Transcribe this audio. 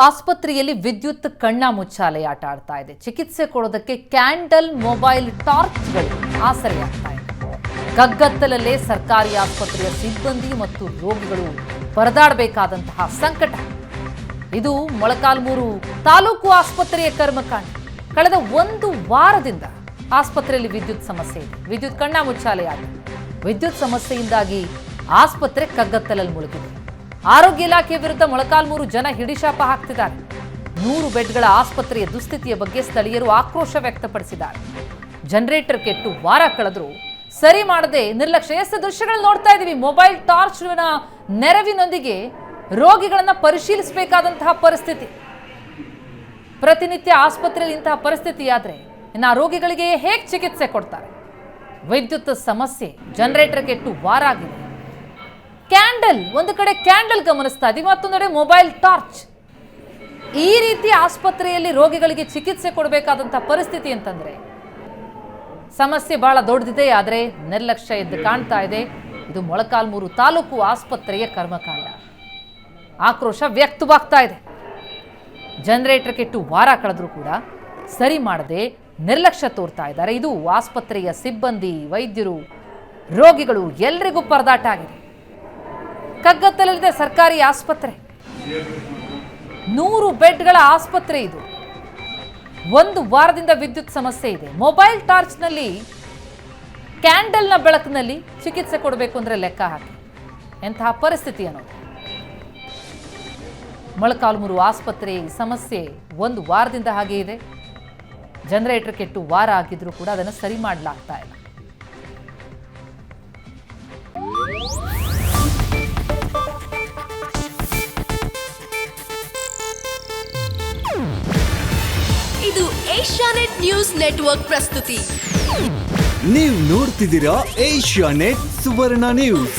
ಆಸ್ಪತ್ರೆಯಲ್ಲಿ ವಿದ್ಯುತ್ ಕಣ್ಣ ಮುಚ್ಚಾಲೆ ಆಟ ಆಡ್ತಾ ಇದೆ. ಚಿಕಿತ್ಸೆ ಕೊಡೋದಕ್ಕೆ ಕ್ಯಾಂಡಲ್ ಮೊಬೈಲ್ ಟಾರ್ಚ್ಗಳು ಆಸರೆಯಾಗ್ತಾ ಇದೆ. ಕಗ್ಗತ್ತಲಲ್ಲೇ ಸರ್ಕಾರಿ ಆಸ್ಪತ್ರೆಯ ಸಿಬ್ಬಂದಿ ಮತ್ತು ರೋಗಿಗಳು ಪರದಾಡಬೇಕಾದಂತಹ ಸಂಕಟ. ಇದು ಮೊಳಕಾಲ್ಮೂರು ತಾಲೂಕು ಆಸ್ಪತ್ರೆಯ ಕರ್ಮಕಾಂಡ. ಕಳೆದ ಒಂದು ವಾರದಿಂದ ಆಸ್ಪತ್ರೆಯಲ್ಲಿ ವಿದ್ಯುತ್ ಸಮಸ್ಯೆ ಇದೆ. ವಿದ್ಯುತ್ ಕಣ್ಣ ಮುಚ್ಚಾಲೆ ಆಗಿದೆ. ವಿದ್ಯುತ್ ಸಮಸ್ಯೆಯಿಂದಾಗಿ ಆಸ್ಪತ್ರೆ ಕಗ್ಗತ್ತಲಲ್ಲಿ ಮುಳುಗಿದೆ. ಆರೋಗ್ಯ ಇಲಾಖೆ ವಿರುದ್ಧ ಮೊಳಕಾಲ್ಮೂರು ಜನ ಹಿಡಿಶಾಪ ಹಾಕ್ತಿದ್ದಾರೆ. 100 ಬೆಡ್ಗಳ ಆಸ್ಪತ್ರೆಯ ದುಸ್ಥಿತಿಯ ಬಗ್ಗೆ ಸ್ಥಳೀಯರು ಆಕ್ರೋಶ ವ್ಯಕ್ತಪಡಿಸಿದ್ದಾರೆ. ಜನರೇಟರ್ ಕೆಟ್ಟು ವಾರ ಕಳೆದರೂ ಸರಿ ಮಾಡದೆ ನಿರ್ಲಕ್ಷ್ಯ. ದೃಶ್ಯಗಳು ನೋಡ್ತಾ ಇದ್ದೀವಿ. ಮೊಬೈಲ್ ಟಾರ್ಚ್ನ ನೆರವಿನೊಂದಿಗೆ ರೋಗಿಗಳನ್ನ ಪರಿಶೀಲಿಸಬೇಕಾದಂತಹ ಪರಿಸ್ಥಿತಿ. ಪ್ರತಿನಿತ್ಯ ಆಸ್ಪತ್ರೆಯಲ್ಲಿ ಇಂತಹ ಪರಿಸ್ಥಿತಿ ಆದ್ರೆ ಇನ್ನು ರೋಗಿಗಳಿಗೆ ಹೇಗೆ ಚಿಕಿತ್ಸೆ ಕೊಡ್ತಾರೆ? ವಿದ್ಯುತ್ ಸಮಸ್ಯೆ, ಜನರೇಟರ್ ಕೆಟ್ಟು ವಾರ ಆಗಿದೆ. ಕ್ಯಾಂಡಲ್, ಒಂದು ಕಡೆ ಕ್ಯಾಂಡಲ್ ಗಮನಿಸ್ತಾ ಇದ್ದೀವಿ, ಮತ್ತೊಂದೆಡೆ ಮೊಬೈಲ್ ಟಾರ್ಚ್. ಈ ರೀತಿ ಆಸ್ಪತ್ರೆಯಲ್ಲಿ ರೋಗಿಗಳಿಗೆ ಚಿಕಿತ್ಸೆ ಕೊಡಬೇಕಾದಂತಹ ಪರಿಸ್ಥಿತಿ ಅಂತಂದ್ರೆ ಸಮಸ್ಯೆ ಬಹಳ ದೊಡ್ಡದಿದೆ. ಆದರೆ ನಿರ್ಲಕ್ಷ್ಯ ಎದ್ದು ಕಾಣ್ತಾ ಇದೆ. ಇದು ಮೊಳಕಾಲ್ಮೂರು ತಾಲೂಕು ಆಸ್ಪತ್ರೆಯ ಕರ್ಮಕಾಂಡ. ಆಕ್ರೋಶ ವ್ಯಕ್ತವಾಗ್ತಾ ಇದೆ. ಜನರೇಟರ್ ಕೆಟ್ಟು ವಾರ ಕಳೆದ್ರೂ ಕೂಡ ಸರಿ ಮಾಡದೆ ನಿರ್ಲಕ್ಷ್ಯ ತೋರ್ತಾ ಇದ್ದಾರೆ. ಇದು ಆಸ್ಪತ್ರೆಯ ಸಿಬ್ಬಂದಿ, ವೈದ್ಯರು, ರೋಗಿಗಳು ಎಲ್ರಿಗೂ ಪರದಾಟ ಆಗಿದೆ. ಕಗ್ಗತ್ತಲಲ್ಲಿದೆ ಸರ್ಕಾರಿ ಆಸ್ಪತ್ರೆ. 100 ಬೆಡ್ಗಳ ಆಸ್ಪತ್ರೆ ಇದು. ಒಂದು ವಾರದಿಂದ ವಿದ್ಯುತ್ ಸಮಸ್ಯೆ ಇದೆ. ಮೊಬೈಲ್ ಟಾರ್ಚ್ನಲ್ಲಿ, ಕ್ಯಾಂಡಲ್ನ ಬೆಳಕಿನಲ್ಲಿ ಚಿಕಿತ್ಸೆ ಕೊಡಬೇಕು ಅಂದ್ರೆ ಲೆಕ್ಕ ಹಾಕಿ ಎಂತಹ ಪರಿಸ್ಥಿತಿ ಅನ್ನೋದು. ಮೊಳಕಾಲ್ಮೂರು ಆಸ್ಪತ್ರೆ ಸಮಸ್ಯೆ ಒಂದು ವಾರದಿಂದ ಹಾಗೆ ಇದೆ. ಜನರೇಟರ್ ಕೆಟ್ಟು ವಾರ ಆಗಿದ್ರೂ ಕೂಡ ಅದನ್ನು ಸರಿ ಮಾಡಲಾಗ್ತಾ ಇಲ್ಲ. ಇದು ಏಷ್ಯಾನೆಟ್ ನ್ಯೂಸ್ ನೆಟ್ವರ್ಕ್ ಪ್ರಸ್ತುತಿ. ನೀವು ನೋಡ್ತಿದ್ದೀರಾ ಏಷ್ಯಾನೆಟ್ ಸುವರ್ಣ ನ್ಯೂಸ್.